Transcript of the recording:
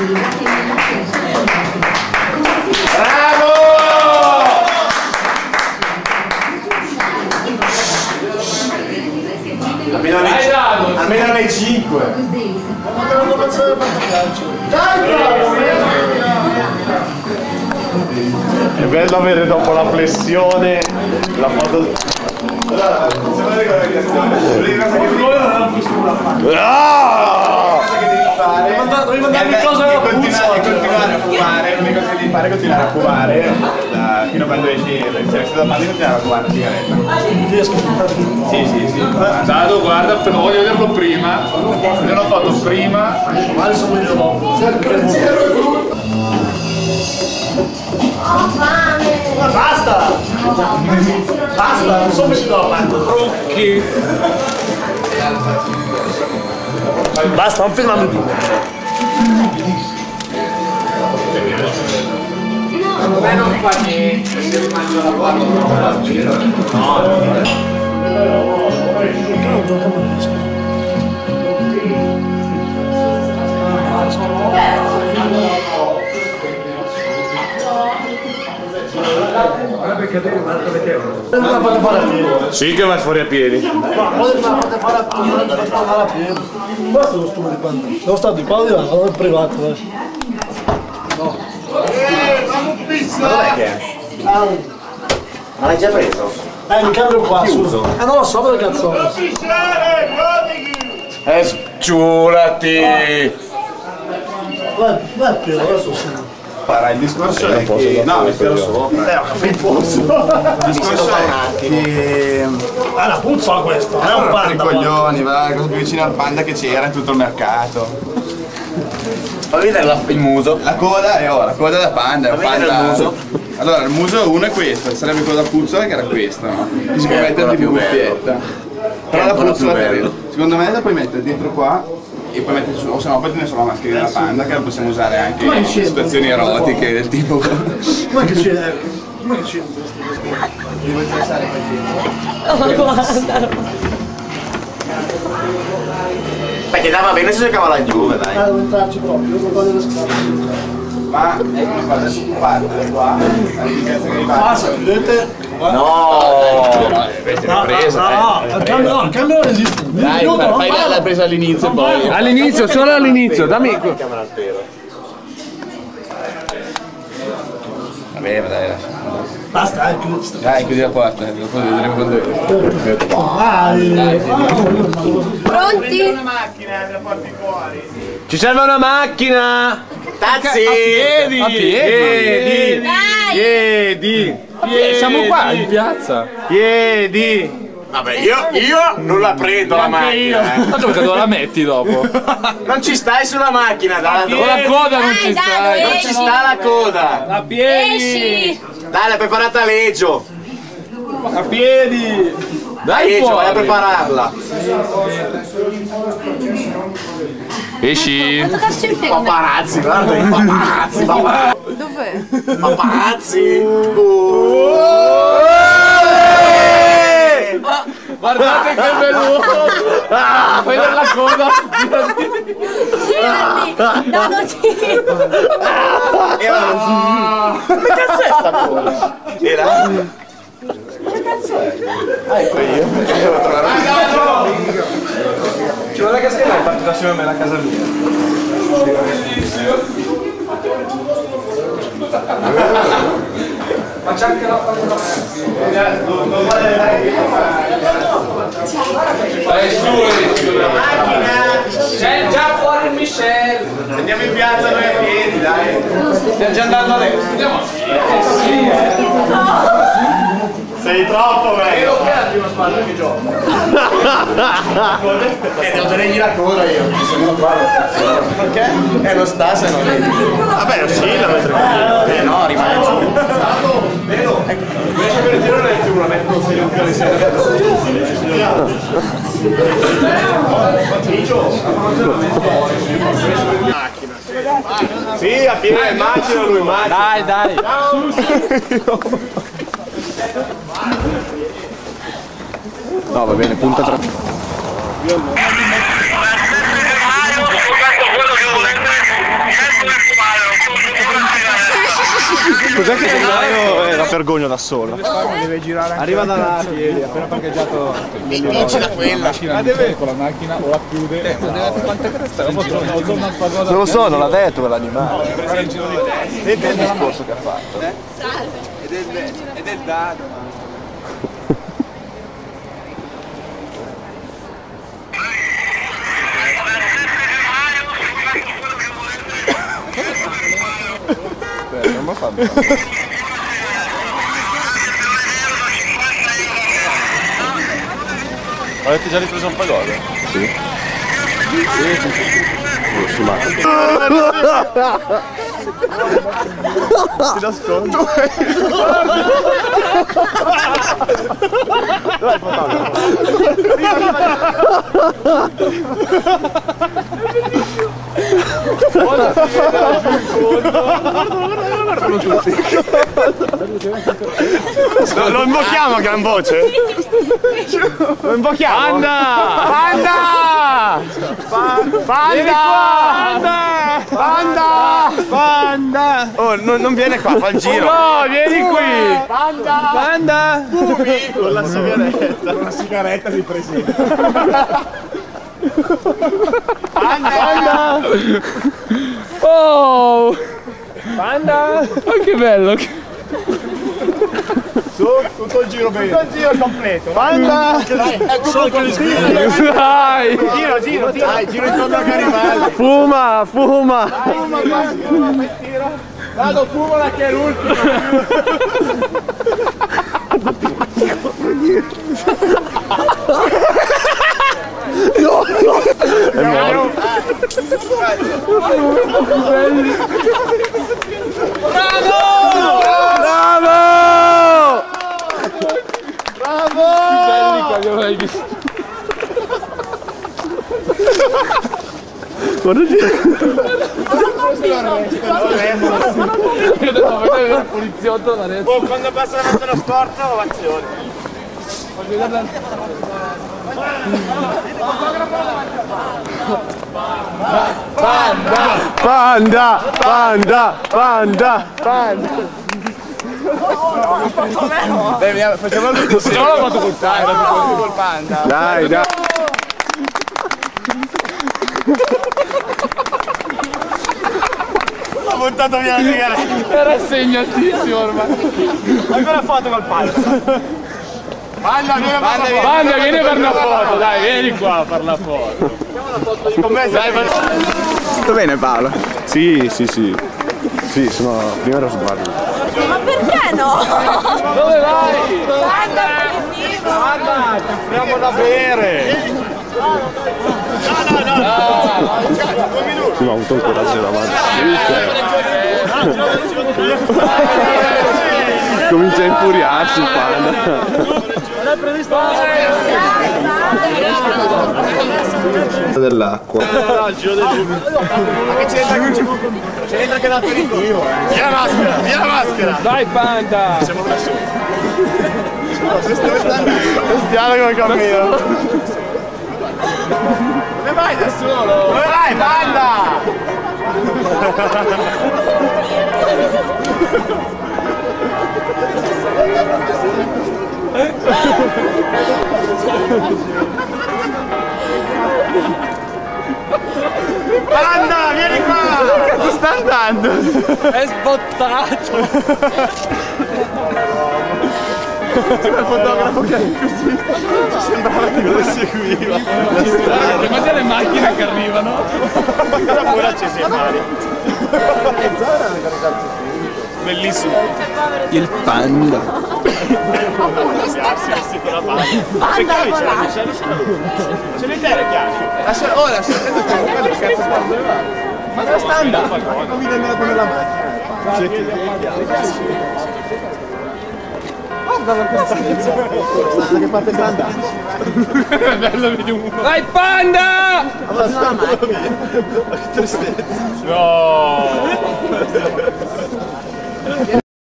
Bravo! Almeno alle 5. È bello avere dopo la flessione la foto. Devi mandarmi cosa e continuare a fumare, l'unica cosa che devi fare è continuare a fumare fino a quando esci da parte e continuare a fumare la sigaretta. Sì. Dado, guarda, però voglio vederlo prima. Se l'ho fatto prima. Male sono io dopo. Ho fame! Ma basta! Basta, non so come si trova. Trucchi! Basta, non filmarmi più. A me non fa niente se rimangio la guardia. Sì che vai fuori a piedi. Ma fate fare a piedi. Questo è lo stupido di quanto. Devo stare di qua o di là, non è privato, No. Ma dov'è che è? Ma l'hai già preso? Mi cambio qua, su. Non lo so dove cazzo. Sciulati! Vai a piedi, adesso sì. Il discorso è che... No, mi spero sopra. Non posso. Il discorso è che... È una puzzola questa, non è un panda. Coglioni, va, cosa più vicino al panda che c'era in tutto il mercato. Fammi vedere il muso. La coda è la coda da panda, è un panda. Il muso. Allora, il muso uno è questo, sarebbe quello da puzzola che era questo, no? Che si può mettere tipo cuffietta. Però la puzzola secondo me la puoi mettere dietro qua e poi mettere su, o se no poi tieni solo la mascherina da panda che la possiamo usare anche in situazioni erotiche del tipo. Com'è che c'è? Com'è che c'è? Perché dava bene se giocava la Juve, dai. Devo entrarci proprio, devo togliere le scarpe. Ma è come fa, adesso tu parte qua, la indicazione di base. Vedete? No! Avete ripresa, il cambio non esiste. Dai, fai la presa all'inizio poi. All'inizio, solo all'inizio, dammi. Vabbè, dai, Basta, Dai, chiudi la porta, dopo vedremo quando Pronti? Ci serve una macchina! Tazzi! A piedi! Piedi! Siamo qua in piazza! Piedi! Vabbè, io non la prendo la macchina. Tanto perché dove la metti dopo? Non ci stai sulla macchina, dai! Con la coda non ci stai! Non ci sta la coda! A piedi! Esci! Dai, l'hai preparata Legio! a piedi! Dai, Legio, vai a prepararla! Esci! Paparazzi, guarda i paparazzi! Dov'è? Paparazzi! Guardate che bello! Fai della coda! Girati! No, non giri! Come cazzo è sta coda? Era? Come cazzo è? Ecco io, perché devo trovare Ci vuole che stai partita assieme a me alla casa mia. Ma c'è anche la C'è già fuori il Michel! Andiamo in piazza noi a piedi, dai! Stiamo già andando adesso! Andiamo a piedi! Sei troppo bello! Io che è la prima squadra che gioca? Devo tenergli la coda io, se no qua perché? Non sta se non è. Vabbè sì, la metto no, rimane giù. Vedo! Invece per il tiro non è più, la metto se non più alle 6. Sì, a piedi macchina lui, macchina. Dai, dai! No, va bene, punta tra... quello che volete, Cos'è che è la vergogna da solo? Deve girare. Arriva da là, appena parcheggiato. Vince da quella. Con la macchina o la chiude. Non lo so, non l'ha detto quell'animale. Senti il discorso che ha fatto. Ed è il dado. Non mi fa Avete già ripreso un pagode? Sì. Sì, ma... Ti nascondo. Dai, lo invochiamo a gran voce? Lo invochiamo? Panda! Panda! Panda! Panda! Panda! Oh, non viene qua, fa il giro. No, vieni qui! Panda! Panda! Fumi! Con la sigaretta. Con la sigaretta si presenta. Panda! Panda! Oh! Panda! Oh, che bello! Su, tutto il giro bene. Tutto il giro completo. Panda! Ecco Dai! Giro, dai, giro intorno a Garibaldi. Fuma, fuma. Fuma, tira. Vado, fumala che è l'ultimo. No, no. È morto. Bravo! Bravo! Bravo! Belli che abbiamo mai visto. Guarda il poliziotto l'ha detto. Oh, quando passa davanti allo sport, ovazione. Panda! Panda! Panda! Panda! Panda! Dai, facciamo la foto col panda. Dai, dai. Ho buttato via la sigaretta. Era segnatissimo ormai. Ancora foto col panda. Panda, vieni per una foto, dai, vieni qua a fare la foto. Tutto bene Paolo? Sì, sì, sì. Sì, sono... prima ero sbaglio. Ma perché no? Dove vai? Guarda, aperitivo! Guarda, ti offriamo da bere! No! 2 minuti! Sì, ma ho avuto il coraggio davanti. Comincia a infuriarsi il panda. Non è previsto dell'acqua. No, il giro del fiume. Ma che c'entra che da aperitivo? Via la maschera, via la maschera! Dai panda! Siamo da soli. Stiamo come cammino. Dove vai da solo? Dove vai, panda? Panda, vieni qua! Dove cazzo sta andando? È sbottato! C'era il fotografo che è così. Sembrava che lo seguiva. Guarda le macchine che arrivano. Guarda pure accesi ai mari. Bellissimo. Il panda. Ce l'hai te le chiavi? Oh, lascia quello che cazzo sta andando. Ma dove sta andando? Non mi viene con la macchina. Guarda da che parte sta andando. È bello, vedi uno. Vai panda! Ma sta la macchina. Che tristezza. No!